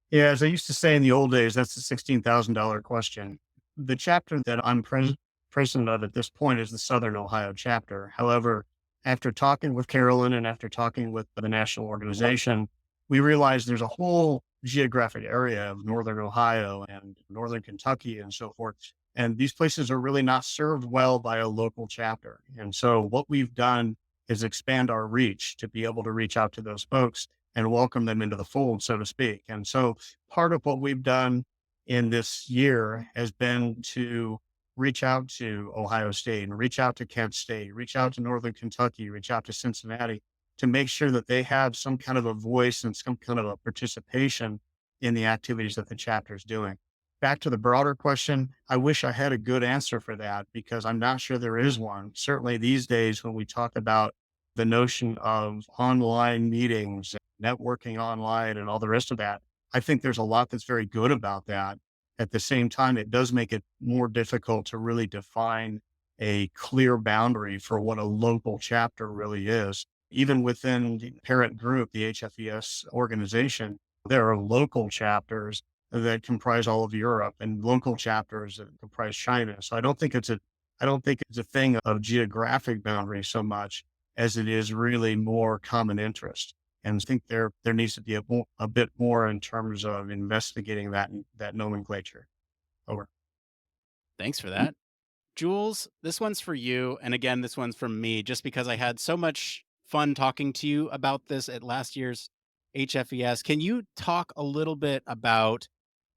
Yeah, as I used to say in the old days, that's the $16,000 question. The chapter that I'm president of at this point is the Southern Ohio chapter. However, after talking with Carolyn and after talking with the national organization, we realized there's a whole geographic area of Northern Ohio and Northern Kentucky and so forth. And these places are really not served well by a local chapter. And so what we've done is expand our reach to be able to reach out to those folks and welcome them into the fold, so to speak. And so part of what we've done in this year has been to reach out to Ohio State and reach out to Kent State, reach out to Northern Kentucky, reach out to Cincinnati to make sure that they have some kind of a voice and some kind of a participation in the activities that the chapter is doing. Back to the broader question, I wish I had a good answer for that because I'm not sure there is one. Certainly these days, when we talk about the notion of online meetings, networking online, and all the rest of that, I think there's a lot that's very good about that. At the same time, it does make it more difficult to really define a clear boundary for what a local chapter really is. Even within the parent group, the HFES organization, there are local chapters that comprise all of Europe and local chapters that comprise China. So I don't think it's a thing of geographic boundary so much as it is really more common interest. And I think there needs to be a bit more in terms of investigating that nomenclature. Over. Thanks for that. Jules, this one's for you. And again, this one's from me, just because I had so much fun talking to you about this at last year's HFES. Can you talk a little bit about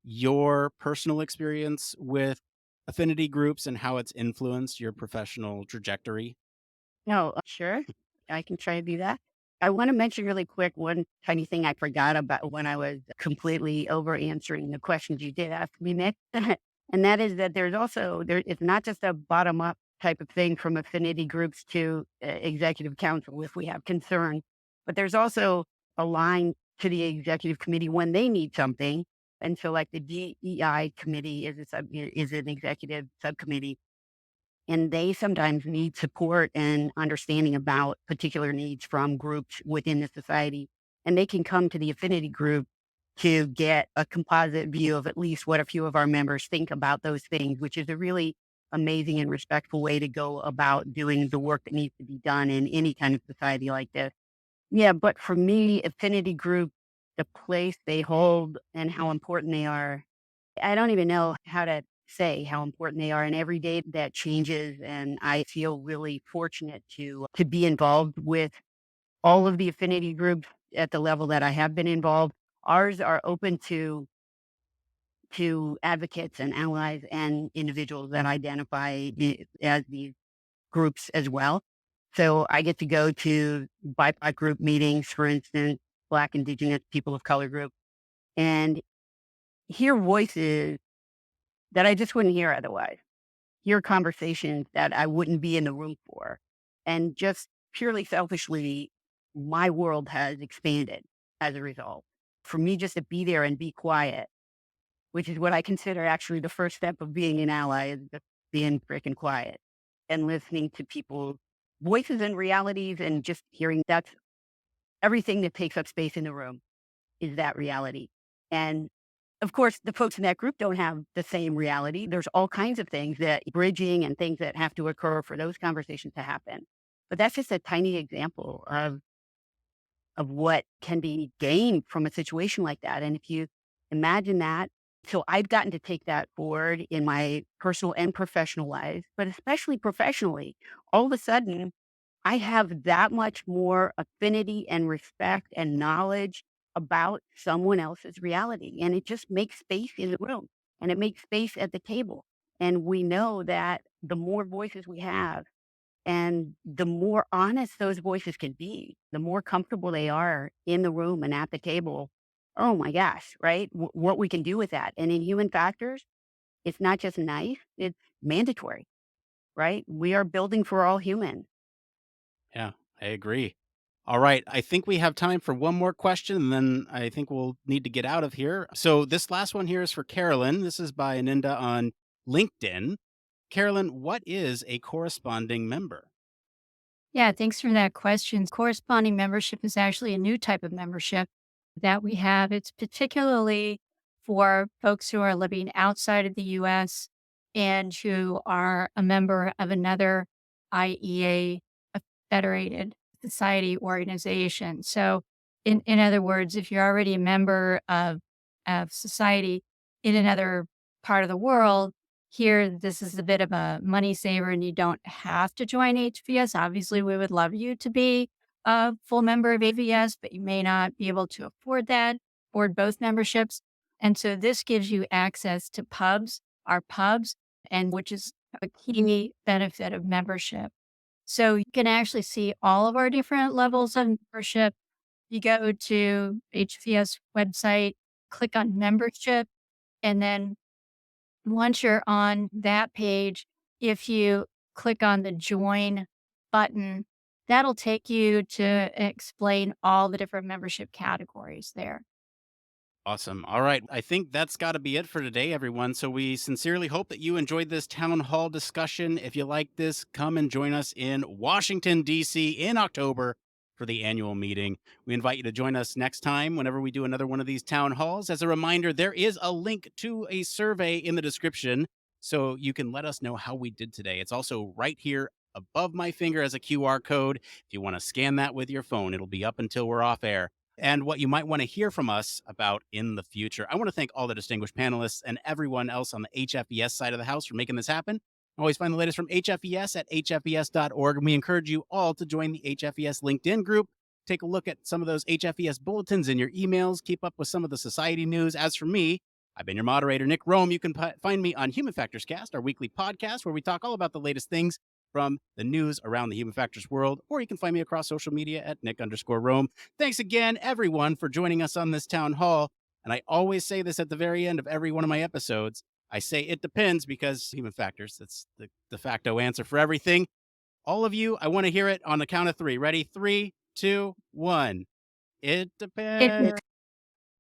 your personal experience with affinity groups and how it's influenced your professional trajectory? No, sure. I can try to do that. I want to mention really quick one tiny thing I forgot about when I was completely over answering the questions you did ask me, Nick. And that is that it's not just a bottom up type of thing from affinity groups to executive council if we have concern, but there's also a line to the executive committee when they need something. And so like the DEI committee is an executive subcommittee, and they sometimes need support and understanding about particular needs from groups within the society. And they can come to the affinity group to get a composite view of at least what a few of our members think about those things, which is a really amazing and respectful way to go about doing the work that needs to be done in any kind of society like this. Yeah, but for me, affinity group, the place they hold and how important they are, I don't even know how to say how important they are. And every day that changes. And I feel really fortunate to be involved with all of the affinity groups at the level that I have been involved. Ours are open to advocates and allies and individuals that identify as these groups as well. So I get to go to BIPOC group meetings, for instance, Black, Indigenous, people of color group, and hear voices that I just wouldn't hear otherwise. Hear conversations that I wouldn't be in the room for. And just purely selfishly, my world has expanded as a result. For me just to be there and be quiet, which is what I consider actually the first step of being an ally, is just being freaking quiet and listening to people's voices and realities and just hearing that's everything that takes up space in the room is that reality. And of course, the folks in that group don't have the same reality. There's all kinds of things that bridging and things that have to occur for those conversations to happen. But that's just a tiny example of what can be gained from a situation like that. And if you imagine that, so I've gotten to take that forward in my personal and professional lives, but especially professionally, all of a sudden I have that much more affinity and respect and knowledge about someone else's reality. And it just makes space in the room and it makes space at the table. And we know that the more voices we have and the more honest those voices can be, the more comfortable they are in the room and at the table. Oh my gosh, right? What we can do with that. And in human factors, it's not just nice, it's mandatory, right? We are building for all humans. Yeah, I agree. All right. I think we have time for one more question, and then I think we'll need to get out of here. So, this last one here is for Carolyn. This is by Aninda on LinkedIn. Carolyn, what is a corresponding member? Yeah, thanks for that question. Corresponding membership is actually a new type of membership that we have. It's particularly for folks who are living outside of the US and who are a member of another IEA, a federated society organization. So, in other words, if you're already a member of society in another part of the world, here, this is a bit of a money saver and you don't have to join HVS. Obviously, we would love you to be a full member of AVS, but you may not be able to afford that or both memberships. And so this gives you access to pubs, our pubs, and which is a key benefit of membership. So you can actually see all of our different levels of membership. You go to HVS website, click on membership, and then once you're on that page, if you click on the join button, that'll take you to explain all the different membership categories there. Awesome. All right. I think that's got to be it for today, everyone. So we sincerely hope that you enjoyed this town hall discussion. If you like this, come and join us in Washington, D.C. in October for the annual meeting. We invite you to join us next time whenever we do another one of these town halls. As a reminder, there is a link to a survey in the description so you can let us know how we did today. It's also right here above my finger as a QR code. If you want to scan that with your phone, it'll be up until we're off air and what you might want to hear from us about in the future. I want to thank all the distinguished panelists and everyone else on the HFES side of the house for making this happen. Always find the latest from HFES at hfes.org. And we encourage you all to join the HFES LinkedIn group. Take a look at some of those HFES bulletins in your emails. Keep up with some of the society news. As for me, I've been your moderator, Nick Roome. You can find me on Human Factors Cast, our weekly podcast, where we talk all about the latest things from the news around the human factors world, or you can find me across social media at Nick_Roome. Thanks again, everyone, for joining us on this town hall. And I always say this at the very end of every one of my episodes. I say it depends because human factors, that's the de facto answer for everything. All of you, I want to hear it on the count of three. Ready? 3, 2, 1. It It depends.